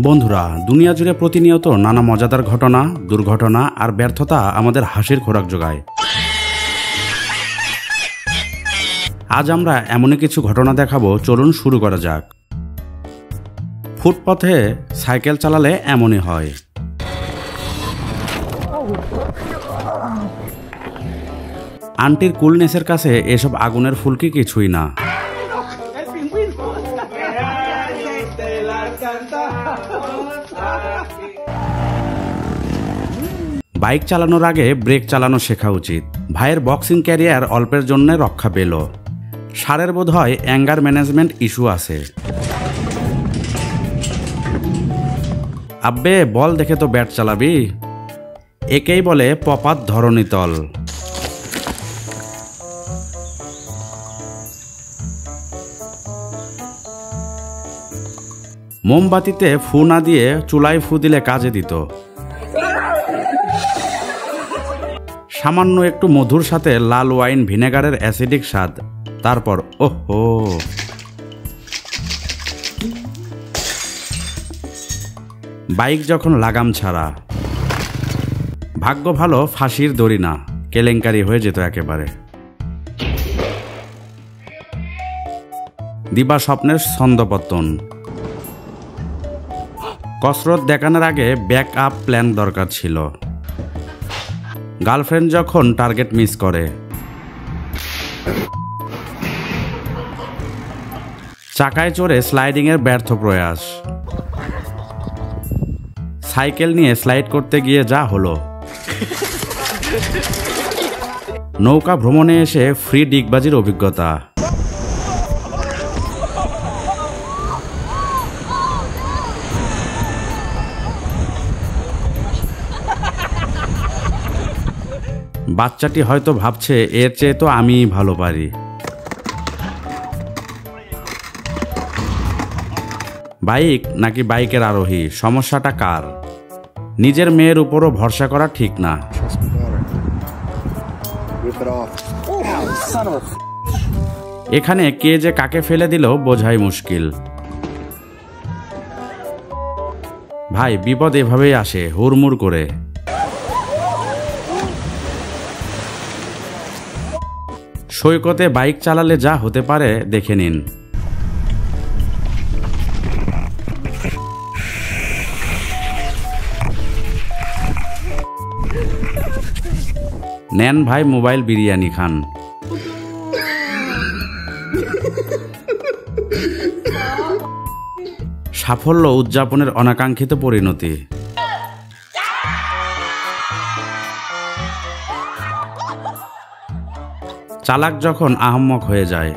বন্ধুরা, দুনিয়া জুড়ে প্রতিনিয়ত নানা মজাদার ঘটনা, দুর্ঘটনা আর ব্যর্থতা আমাদের হাসির খোরাক যোগায়। আজ আমরা এমনই কিছু ঘটনা দেখাবো, চলুন শুরু করা যাক। ফুটপথে সাইকেল চালালে এমনই হয়। আন্টির কুলনেসের কাছে এসব আগুনের ফুলকি কিছুই না। বাইক চালানোর আগে ব্রেক চালানো শেখা উচিত। ভাইয়ের বক্সিং ক্যারিয়ার অল্পের জন্য রক্ষা পেল। সারের বোধ হয় অ্যাঙ্গার ম্যানেজমেন্ট ইস্যু আছে। আব্বে, বল দেখে তো ব্যাট চালাবি। একেই বলে পপাত ধরণীতল। মোমবাতিতে ফু না দিয়ে চুলায় ফু দিলে কাজে দিত। সামান্য একটু মধুর সাথে লাল ওয়াইন ভিনেগারের অ্যাসিডিক স্বাদ, তারপর ওহো। বাইক যখন লাগাম ছাড়া। ভাগ্য ভালো ফাঁসির দড়ি না, কেলেঙ্কারি হয়ে যেত একেবারে। দিবা স্বপ্নের ছন্দপতন। কসরত দেখানোর আগে ব্যাক আপ প্ল্যান দরকার ছিল। গার্লফ্রেন্ড যখন টার্গেট মিস করে। চাকায় চড়ে স্লাইডিংয়ের ব্যর্থ প্রয়াস। সাইকেল নিয়ে স্লাইড করতে গিয়ে যা হলো। নৌকা ভ্রমণে এসে ফ্রি ডিগবাজির অভিজ্ঞতা। বাচ্চাটি হয়তো ভাবছে এর চেয়ে তো আমিই ভালো পারি। বাইক নাকি বাইকের আরোহী, সমস্যাটা কার? নিজের মেয়ের উপরও ভরসা করা ঠিক না। এখানে কে যে কাকে ফেলে দিল বোঝাই মুশকিল। ভাই, বিপদ এভাবেই আসে, হুড়মুড় করে। সৈকতে বাইক চালালে যা হতে পারে দেখে নিন। নেন ভাই মোবাইল, বিরিয়ানি খান। সাফল্য উদযাপনের অনাকাঙ্ক্ষিত পরিণতি। চালাক যখন আহম্মক হয়ে যায়।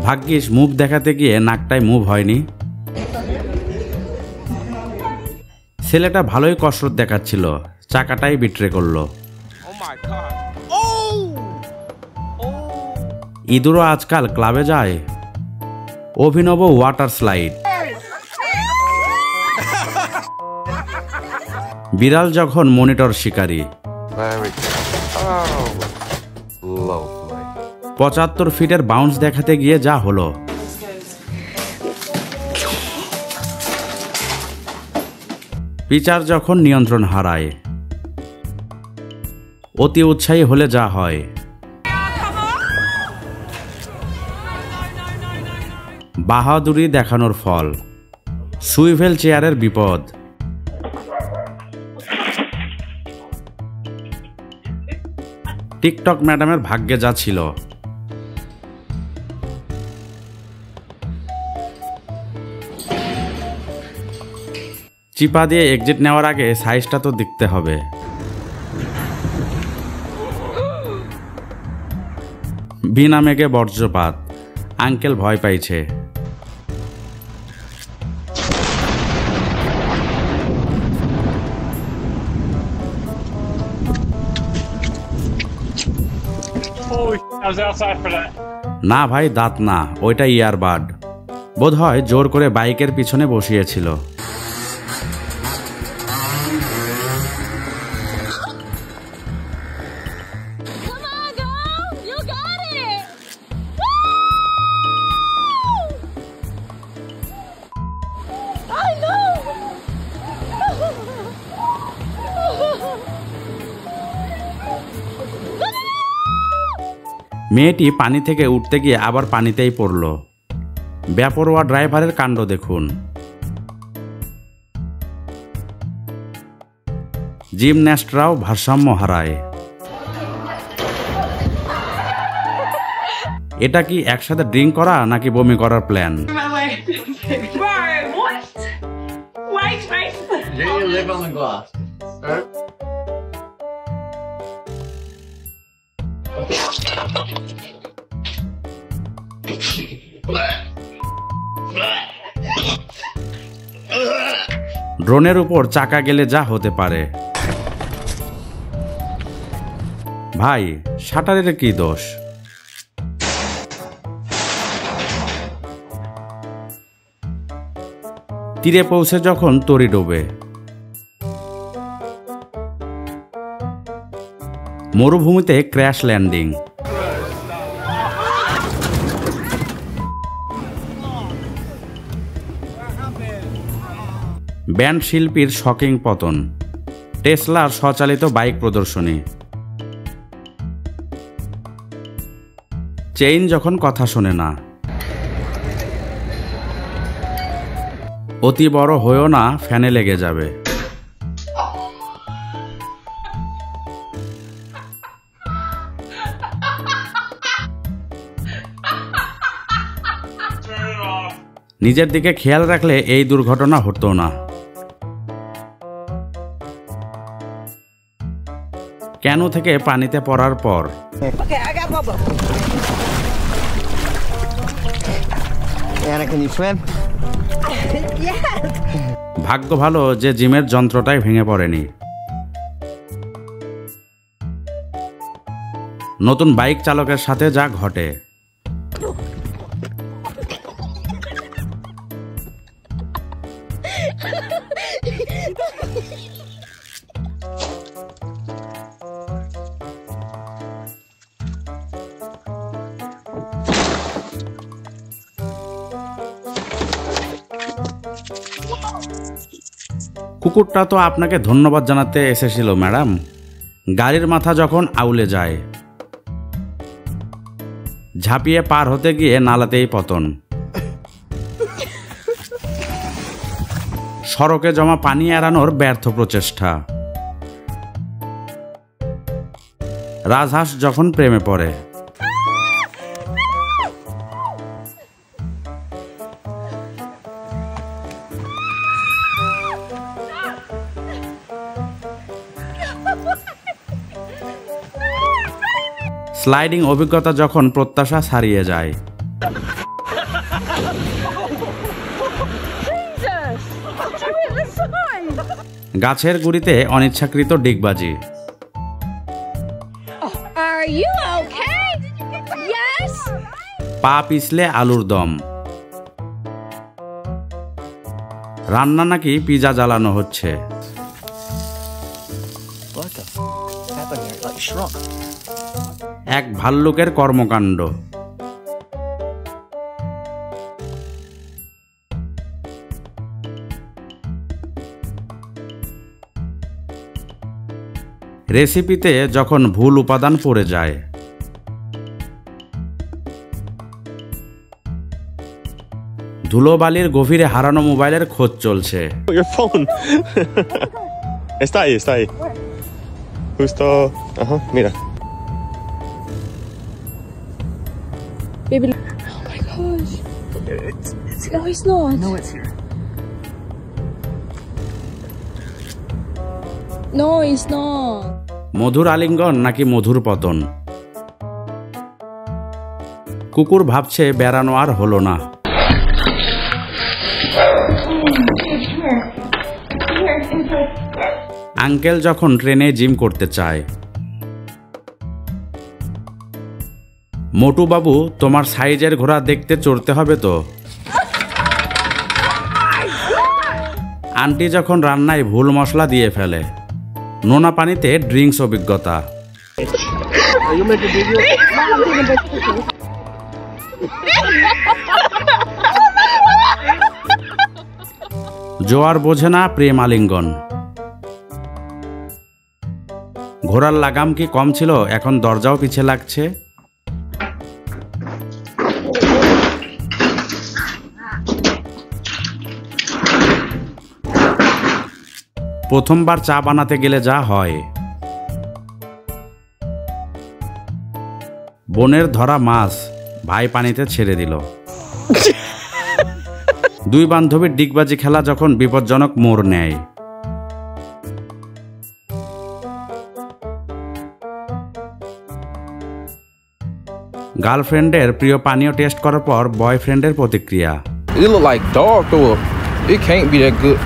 ভাগ্যিস মুভ দেখাতে গিয়ে নাকটায় মুভ হয়নি। ছেলেটা ভালোই কসরত দেখাচ্ছিল, চাকাটাই বিট্রে করলো। ইঁদুরও আজকাল ক্লাবে যায়। অভিনব ওয়াটার স্লাইড। বিড়াল যখন মনিটর শিকারী। ৭৫ ফিটের বাউন্স দেখাতে গিয়ে যা হলো। পিচার যখন নিয়ন্ত্রণ হারায়। অতি উৎসাহী হলে যা হয়। বাহাদুরি দেখানোর ফল। সুইভেল চেয়ারের বিপদ। টিকটক ম্যাডামের ভাগ্যে যা ছিল। চিপা দিয়ে এক্সিট নেওয়ার আগে সাইজটা তো দেখতে হবে। বিনা মেঘে বজ্রপাত। আঙ্কেল ভয় পাইছে। না ভাই, দাঁত না, ওইটা ইয়ারবাড। বোধ হয় জোর করে বাইকের পিছনে বসিয়েছিল। মেয়েটি পানি থেকে উঠতে গিয়ে আবার পানিতেই পড়ল। বেপরোয়া ড্রাইভারের কাণ্ড দেখুন। জিমন্যাস্টরাও ভারসাম্য হারায়। এটা কি একসাথে ড্রিঙ্ক করা নাকি বমি করার প্ল্যান? ড্রোনের উপর চাকা গেলে যা হতে পারে। ভাই, শাটারের কি দোষ? তীরে পৌঁছে যখন তরি ডোবে। মরুভূমিতে ক্র্যাশ ল্যান্ডিং। ব্যান্ড শিল্পীর শকিং পতন। টেসলার স্বচালিত বাইক প্রদর্শনী। চেইন যখন কথা শোনে না। অতি বড় হয়েও না, ফ্যানে লেগে যাবে। নিজের দিকে খেয়াল রাখলে এই দুর্ঘটনা হতো না। ক্যানো থেকে পানিতে পড়ার পর ভাগ্য ভালো যে জিমের যন্ত্রটাই ভেঙে পড়েনি। নতুন বাইক চালকের সাথে যা ঘটে। কুকুরটা তো আপনাকে ধন্যবাদ জানাতে এসেছিল ম্যাডাম। গাড়ির মাথা যখন আউলে যায়। ঝাঁপিয়ে পার হতে গিয়ে নালাতেই পতন। সড়কে জমা পানি এড়ানোর ব্যর্থ প্রচেষ্টা। রাজহাঁস যখন প্রেমে পড়ে। স্লাইডিং অভিজ্ঞতা যখন প্রত্যাশা ছাড়িয়ে যায়। গাছের গুড়িতে অনিচ্ছাকৃত ডিগবাজি। পা পিছলে আলুর দম। রান্না নাকি পিজা জ্বালানো হচ্ছে। এক ভাল্লুকের কর্মকাণ্ড। রেসিপিতে যখন ভুল উপাদান পড়ে যায়। ধুলোবালির গভীরে হারানো মোবাইলের খোঁজ চলছে। Está ahí. Justo, ajá, mira. Baby, oh my gosh. No, it's not. No, it's here. No, it's not. মধুর আলিঙ্গন নাকি মধুর পতন? কুকুর ভাবছে বেড়ানো আর হলো না। আঙ্কেল যখন ট্রেনে জিম করতে চায়। মোটু বাবু, তোমার সাইজের ঘোড়া দেখতে চড়তে হবে তো। আন্টি যখন রান্নায় ভুল মশলা দিয়ে ফেলে। নোনা পানিতে ড্রিঙ্কস অভিজ্ঞতা। জোয়ার বোঝে না প্রেম আলিঙ্গন। ঘোড়ার লাগাম কি কম ছিল, এখন দরজাও পিছে লাগছে। প্রথমবার চা বানাতে গেলে যা হয়। বোনের ধরা মাছ ভাই পানিতে ছেড়ে দিল। দুই বান্ধবীর ডিগবাজি খেলা যখন বিপজ্জনক মোড় নেয়। গার্লফ্রেন্ডের প্রিয় পানীয় টেস্ট করার পর বয়ফ্রেন্ডের প্রতিক্রিয়া। It look like dark or it can't be that good.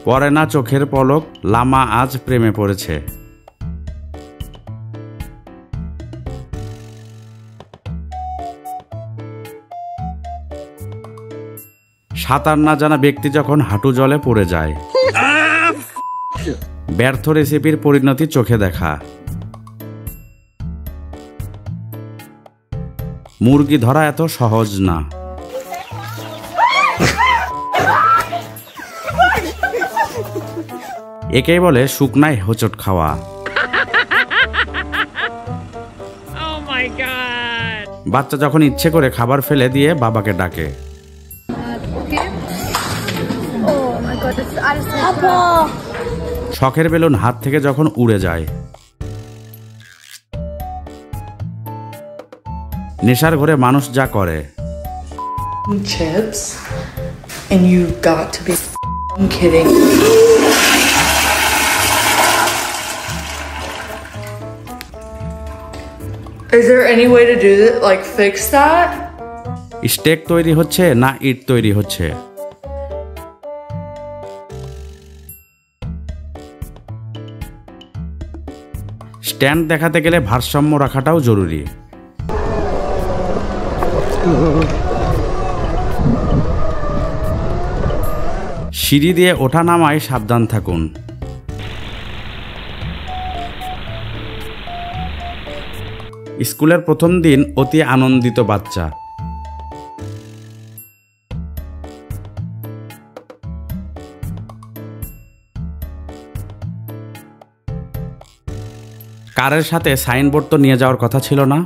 পরে না চোখের পলক, লামা আজ প্রেমে পড়েছে। সাঁতার না জানা ব্যক্তি যখন হাঁটু জলে পড়ে যায়। ব্যর্থ রেসিপির পরিণতি চোখে দেখা। মুরগি ধরা এত সহজ না। একেই বলে শুকনায় হোঁচট খাওয়া। বাচ্চা যখন ইচ্ছে করে খাবার ফেলে দিয়ে বাবাকে ডাকে। শখের বেলুন হাত থেকে যখন উড়ে যায়। নেশার ঘরে মানুষ যা করে। Chips, and you got to be kidding. Is there any way to do that, like fix that? স্টেক তৈরি হচ্ছে না ইট তৈরি হচ্ছে। স্ট্যান্ড দেখাতে গেলে ভারসাম্য রাখাটাও জরুরি। সিঁড়ি দিয়ে ওঠা নামায় সাবধান থাকুন। স্কুলের প্রথম দিন অতি আনন্দিত বাচ্চা। কারের সাথে সাইনবোর্ড তো নিয়ে যাওয়ার কথা ছিল না।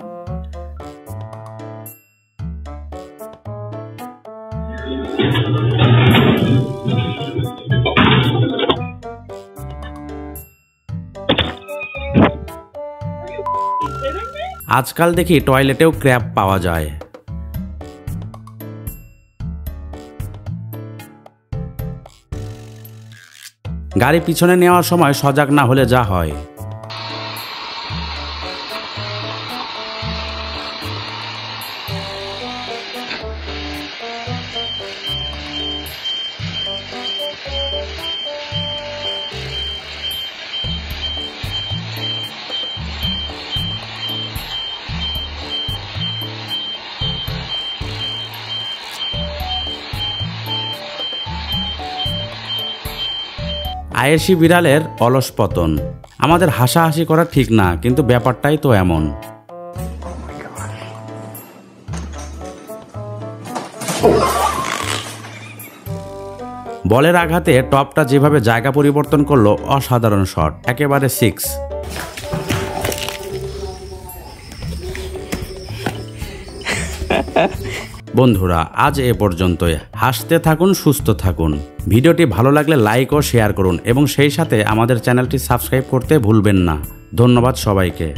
আজকাল দেখি টয়লেটেও ক্র্যাব পাওয়া যায়। গাড়ি পিছনে নেওয়ার সময় সজাগ না হলে যা হয়। আয়েশি বিড়ালের অলস পতন। আমাদের হাসাহাসি করা ঠিক না, কিন্তু ব্যাপারটাই তো এমন। বলের আঘাতে টপটা যেভাবে জায়গা পরিবর্তন করলো, অসাধারণ শট, একেবারে 6। বন্ধুরা, আজ এ পর্যন্তই। হাসতে থাকুন, সুস্থ থাকুন। ভিডিওটি ভালো লাগলে লাইক ও শেয়ার করুন এবং সেই সাথে আমাদের চ্যানেলটি সাবস্ক্রাইব করতে ভুলবেন না। ধন্যবাদ সবাইকে।